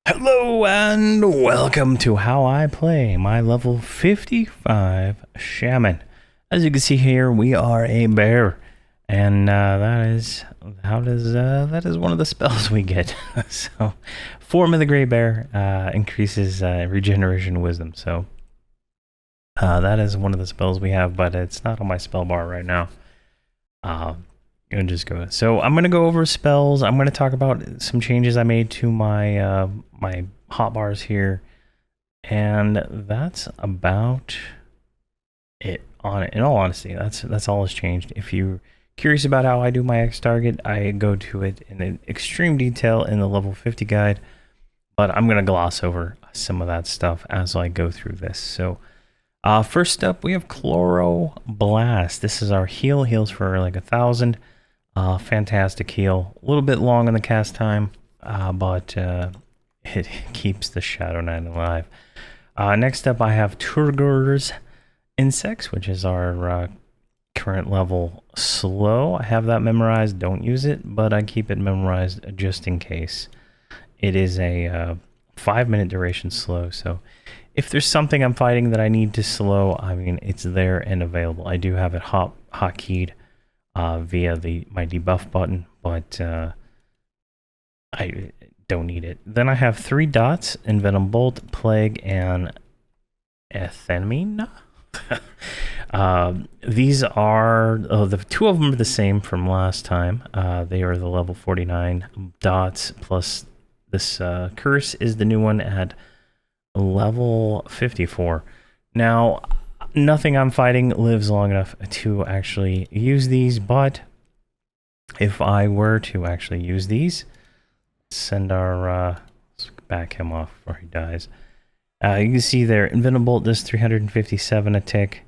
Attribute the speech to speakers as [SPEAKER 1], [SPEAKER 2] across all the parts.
[SPEAKER 1] Hello and welcome to how I play my level 55 Shaman. As you can see here, we are a bear, and that is one of the spells we get. So, form of the gray bear increases regeneration wisdom. So that is one of the spells we have, but it's not on my spell bar right now. Just go. So I'm gonna go over spells. I'm gonna talk about some changes I made to my my hotbars here, and that's about it. In all honesty, that's all has changed. If you're curious about how I do my X target, I go to it in extreme detail in the level 50 guide, but I'm gonna gloss over some of that stuff as I go through this. So. First up, we have Chloro Blast. This is our heal. Heals for like 1,000. Fantastic heal. A little bit long on the cast time, but it keeps the Shadow Knight alive. Next up, I have Turgor's Insects, which is our current level slow. I have that memorized. Don't use it, but I keep it memorized just in case. It is a 5-minute duration slow, so if there's something I'm fighting that I need to slow, I mean, it's there and available. I do have it hotkeyed via my debuff button, but I don't need it. Then I have 3 dots, Envenom Bolt, Plague, and Ethenmine. These are, the 2 of them are the same from last time. They are the level 49 dots, plus this curse is the new one at level 54. Now, nothing I'm fighting lives long enough to actually use these, but if I were to actually use these, send our let's back him off before he dies. You can see there, Invincible does 357 a tick,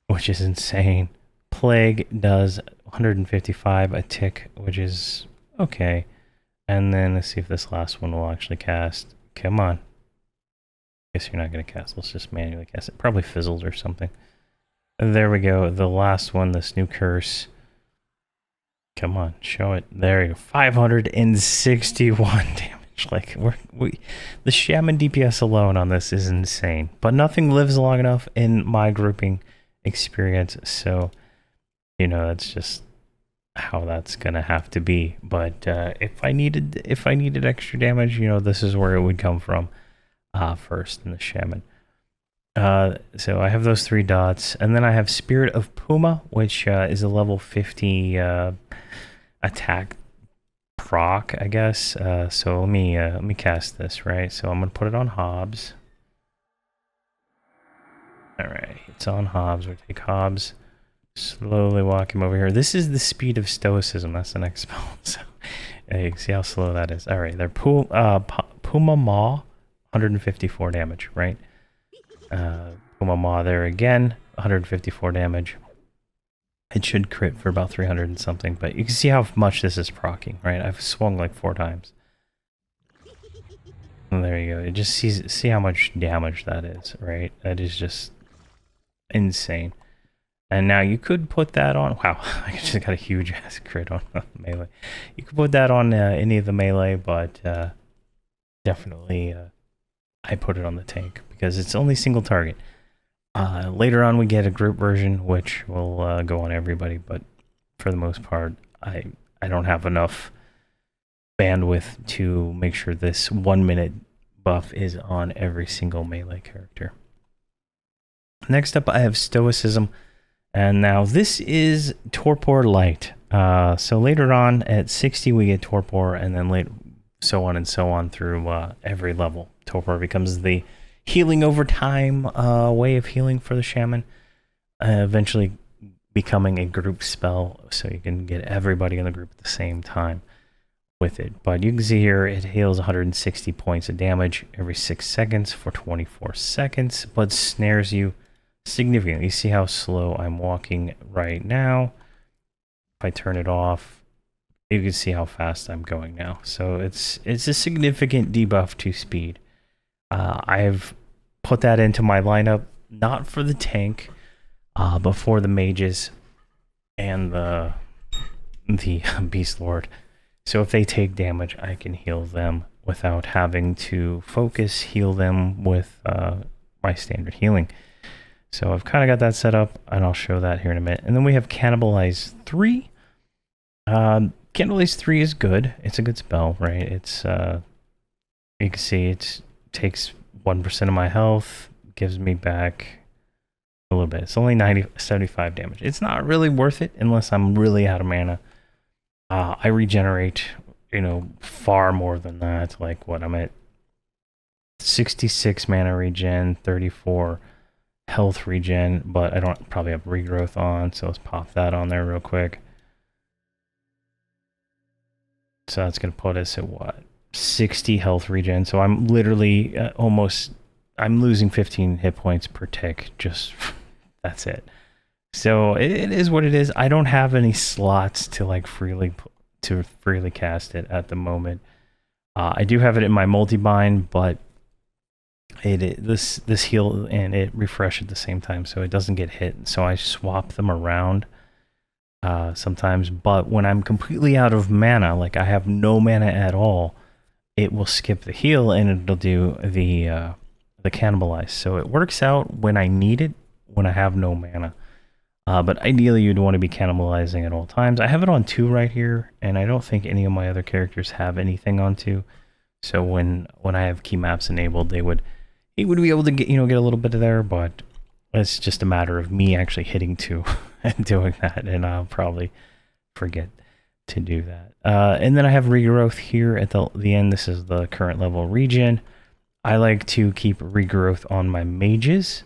[SPEAKER 1] which is insane. Plague does 155 a tick, which is okay. And then let's see if this last one will actually cast. Come on. Guess you're not going to cast. Let's just manually cast it. Probably fizzled or something. There we go. The last one, this new curse. Come on, show it. There you go. 561 damage. Like the Shaman DPS alone on this is insane. But nothing lives long enough in my grouping experience, so you know that's just how that's gonna have to be. But if I needed extra damage, you know, this is where it would come from. First in the Shaman. So I have those 3 dots, and then I have Spirit of Puma, which is a level 50 attack proc, I guess. So let me cast this, right? So I'm gonna put it on Hobbs. All right, it's on Hobbs. We'll take Hobbs, slowly walk him over here. This is the speed of Stoicism. That's the next spell. So you can see how slow that is. All right, they're Puma Maw. 154 damage, right? Puma Maw there again, 154 damage. It should crit for about 300 and something, but you can see how much this is proccing, right? I've swung like 4 times. And there you go. You just see how much damage that is, right? That is just insane. And now you could put that on. Wow, I just got a huge ass crit on melee. You could put that on any of the melee, but definitely. I put it on the tank because it's only single target. Later on we get a group version which will go on everybody, but for the most part I don't have enough bandwidth to make sure this 1-minute buff is on every single melee character. Next up I have Stoicism, and now this is Torpor Light. So later on at 60 we get Torpor, and then so on and so on through every level. Torpor becomes the healing over time way of healing for the Shaman, eventually becoming a group spell, so you can get everybody in the group at the same time with it. But you can see here it heals 160 points of damage every 6 seconds for 24 seconds, but snares you significantly. You see how slow I'm walking right now. If I turn it off, you can see how fast I'm going now. So it's a significant debuff to speed. I've put that into my lineup, not for the tank, but for the mages and the Beast Lord. So if they take damage, I can heal them without having to focus heal them with my standard healing. So I've kind of got that set up, and I'll show that here in a minute. And then we have Cannibalize 3. Cannibalize 3 is good. It's a good spell, right? It's you can see it takes 1% of my health, gives me back a little bit. It's only 75 damage. It's not really worth it unless I'm really out of mana. I regenerate, far more than that. Like what I'm at 66 mana regen, 34 health regen, but I don't probably have regrowth on, so let's pop that on there real quick. So that's gonna put us at what? 60 health regen. So I'm literally I'm losing 15 hit points per tick. Just that's it. So it is what it is. I don't have any slots to like freely cast it at the moment. I do have it in my multi-bind, but this heal and it refresh at the same time, so it doesn't get hit. So I swap them around sometimes. But when I'm completely out of mana, like I have no mana at all, it will skip the heal and it'll do the cannibalize. So it works out when I need it, when I have no mana. But ideally, you'd want to be cannibalizing at all times. I have it on 2 right here, and I don't think any of my other characters have anything on 2. So when I have key maps enabled, he would be able to get a little bit of there, but it's just a matter of me actually hitting 2 and doing that, and I'll probably forget to do that. And then I have regrowth here at the end. This is the current level regen. I like to keep regrowth on my mages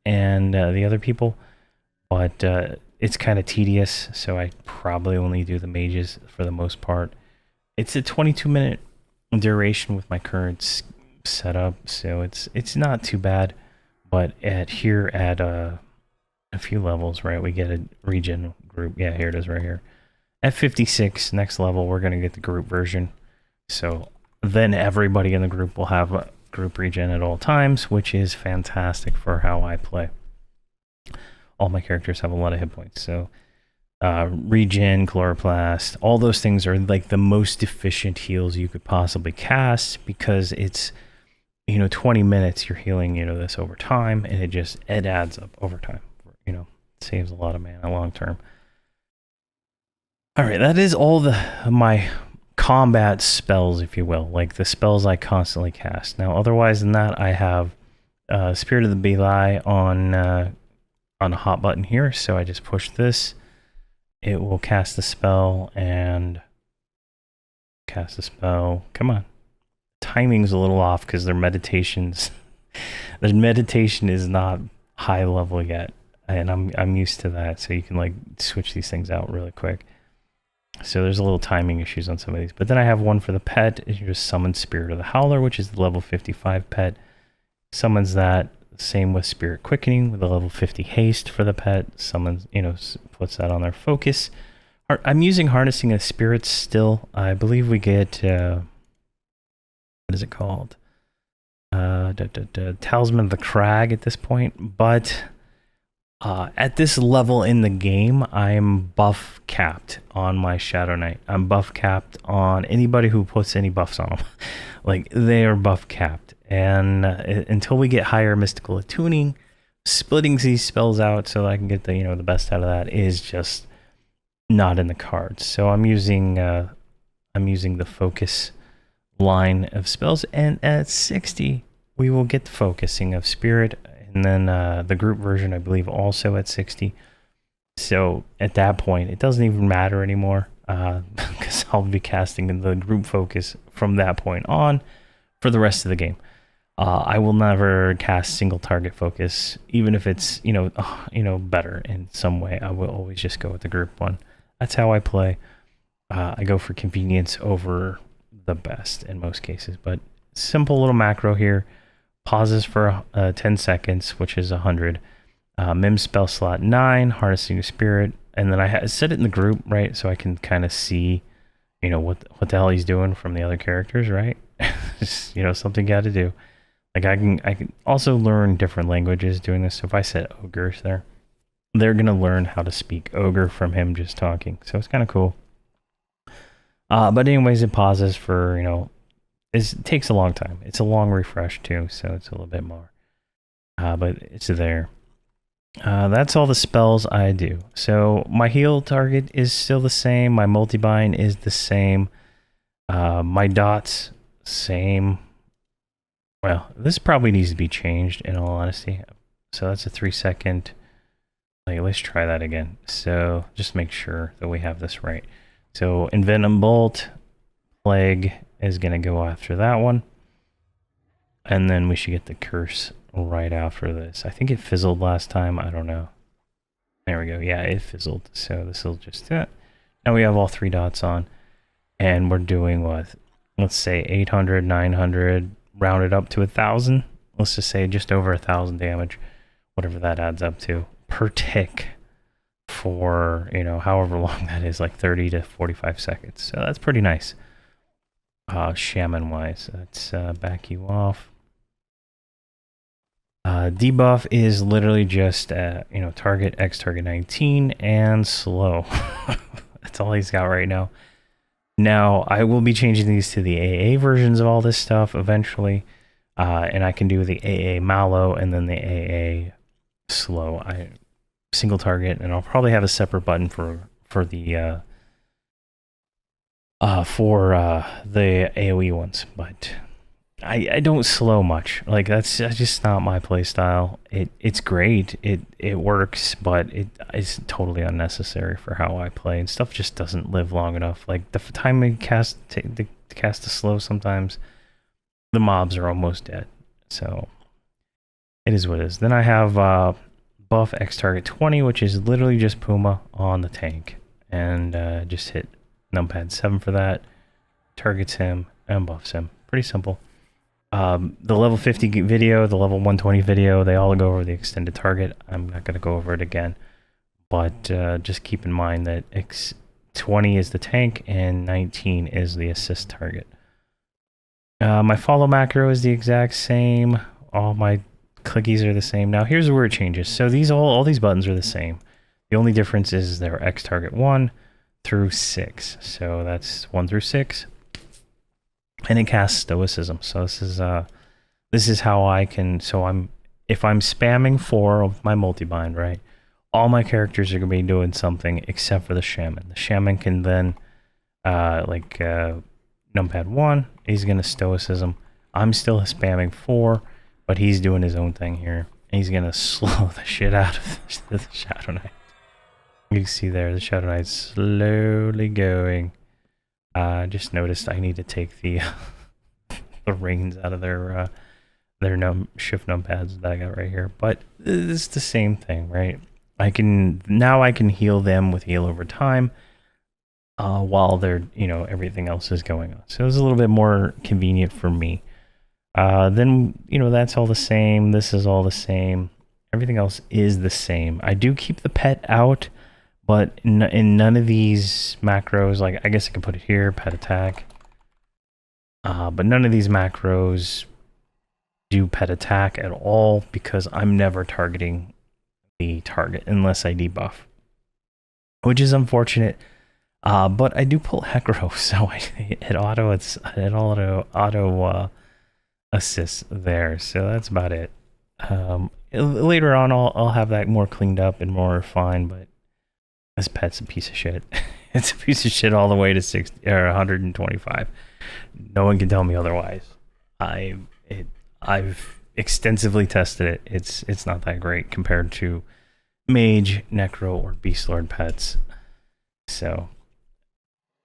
[SPEAKER 1] and the other people, but it's kind of tedious, so I probably only do the mages for the most part. It's a 22-minute duration with my current setup, so it's not too bad. But at a few levels, right, we get a regen group. Yeah, here it is right here. At 56, next level, we're going to get the group version. So then everybody in the group will have a group regen at all times, which is fantastic for how I play. All my characters have a lot of hit points. So regen, chloroplast, all those things are like the most efficient heals you could possibly cast, because it's 20 minutes you're healing this over time, and it adds up over time. Saves a lot of mana long term. All right, that is all my combat spells, if you will, like the spells I constantly cast. Now, otherwise than that, I have Spirit of the Beli on a hot button here, so I just push this. It will cast the spell and cast the spell. Come on. Timing's a little off because their meditation is not high level yet, and I'm used to that, so you can like switch these things out really quick. So there's a little timing issues on some of these. But then I have one for the pet. You just summon Spirit of the Howler, which is the level 55 pet. Summons that. Same with Spirit Quickening with a level 50 haste for the pet. Summons, puts that on their focus. I'm using Harnessing of Spirits still. I believe we get, what is it called? Talisman of the Crag at this point. But at this level in the game, I'm buff capped on my Shadow Knight. I'm buff capped on anybody who puts any buffs on them. Like, they are buff capped. And until we get higher mystical attuning, splitting these spells out so that I can get the best out of that is just not in the cards. So I'm using the focus line of spells, and at 60 we will get the focusing of Spirit, and then the group version I believe also at 60. So at that point it doesn't even matter anymore, because I'll be casting the group focus from that point on for the rest of the game. I will never cast single target focus, even if it's better in some way. I will always just go with the group one. That's how I play. I go for convenience over the best in most cases. But simple little macro here. Pauses for 10 seconds, which is 100. Mim spell slot 9, Harnessing the Spirit, and then I set it in the group, right, so I can kind of see, what the hell he's doing from the other characters, right? Just, something got to do. Like I can also learn different languages doing this. So if I set ogres there, they're gonna learn how to speak ogre from him just talking. So it's kind of cool. But anyways, it pauses for it takes a long time. It's a long refresh too, so it's a little bit more. But it's there. That's all the spells I do. So my heal target is still the same. My multi-bind is the same. My dots, same. Well, this probably needs to be changed in all honesty. So that's a 3-second. Like, let's try that again. So just make sure that we have this right. So Envenom Bolt, Plague is going to go after that one. And then we should get the Curse right after this. I think it fizzled last time. I don't know. There we go. Yeah, it fizzled. So this will just... now we have all 3 dots on. And we're doing what? Let's say 800, 900, rounded up to 1,000. Let's just say just over 1,000 damage. Whatever that adds up to. Per tick. For, you know, however long that is. Like 30 to 45 seconds. So that's pretty nice. Shaman wise. Let's back you off. Debuff is literally just, you know, target X target 19 and slow. That's all he's got right now. Now, I will be changing these to the AA versions of all this stuff eventually. And I can do the AA Mallow and then the AA slow. Single target, and I'll probably have a separate button for the AoE ones, but I don't slow much. Like that's just not my play style. It's great. It works, but it's totally unnecessary for how I play, and stuff just doesn't live long enough. Like the time I cast a slow, sometimes the mobs are almost dead. So it is what it is. Then I have buff X target 20, which is literally just Puma on the tank, and just hit numpad 7 for that. Targets him and buffs him. Pretty simple. The level 50 video, the level 120 video, they all go over the extended target. I'm not going to go over it again, but just keep in mind that X20 is the tank and 19 is the assist target. My follow macro is the exact same. All my clickies are the same. Now here's where it changes. So these all these buttons are the same. The only difference is they're X target 1 through 6. So that's 1 through 6. And it casts stoicism. So this is how I can, so if I'm spamming 4 of my multi-bind, right? All my characters are gonna be doing something except for the Shaman. The Shaman can then numpad 1, he's gonna stoicism. I'm still spamming 4, but he's doing his own thing here. And he's gonna slow the shit out of the Shadow Knight. You can see there, the Shadow Knight's slowly going. Just noticed I need to take the the reins out of their shift numpads that I got right here. But it's the same thing, right? I can heal them with heal over time, while they're, you know, everything else is going on. So it's a little bit more convenient for me. Then, you know, that's all the same. This is all the same. Everything else is the same. I do keep the pet out, but in none of these macros, like I guess I could put it here, pet attack. But none of these macros do pet attack at all because I'm never targeting the target unless I debuff, which is unfortunate. But I do pull Hecro, so it auto assist there. So that's about it. Later on, I'll have that more cleaned up and more refined, but this pet's a piece of shit. It's a piece of shit all the way to 60 or 125. No one can tell me otherwise. I've extensively tested it. It's not that great compared to Mage, Necro, or Beast Lord pets. So,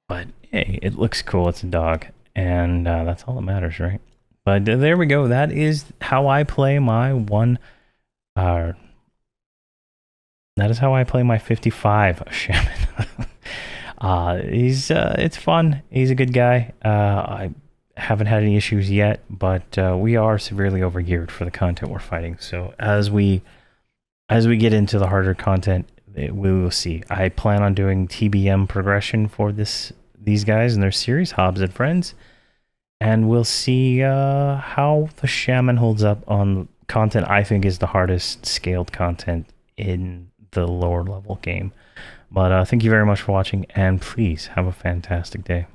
[SPEAKER 1] but hey, it looks cool. It's a dog, and that's all that matters, right? But there we go. That is how I play my that is how I play my 55 Shaman. It's fun. He's a good guy. I haven't had any issues yet, but we are severely overgeared for the content we're fighting. So as we get into the harder content, we will see. I plan on doing TBM progression for these guys and their series, Hobbs and Friends, and we'll see how the Shaman holds up on content I think is the hardest scaled content in the lower level game. But thank you very much for watching, and please have a fantastic day.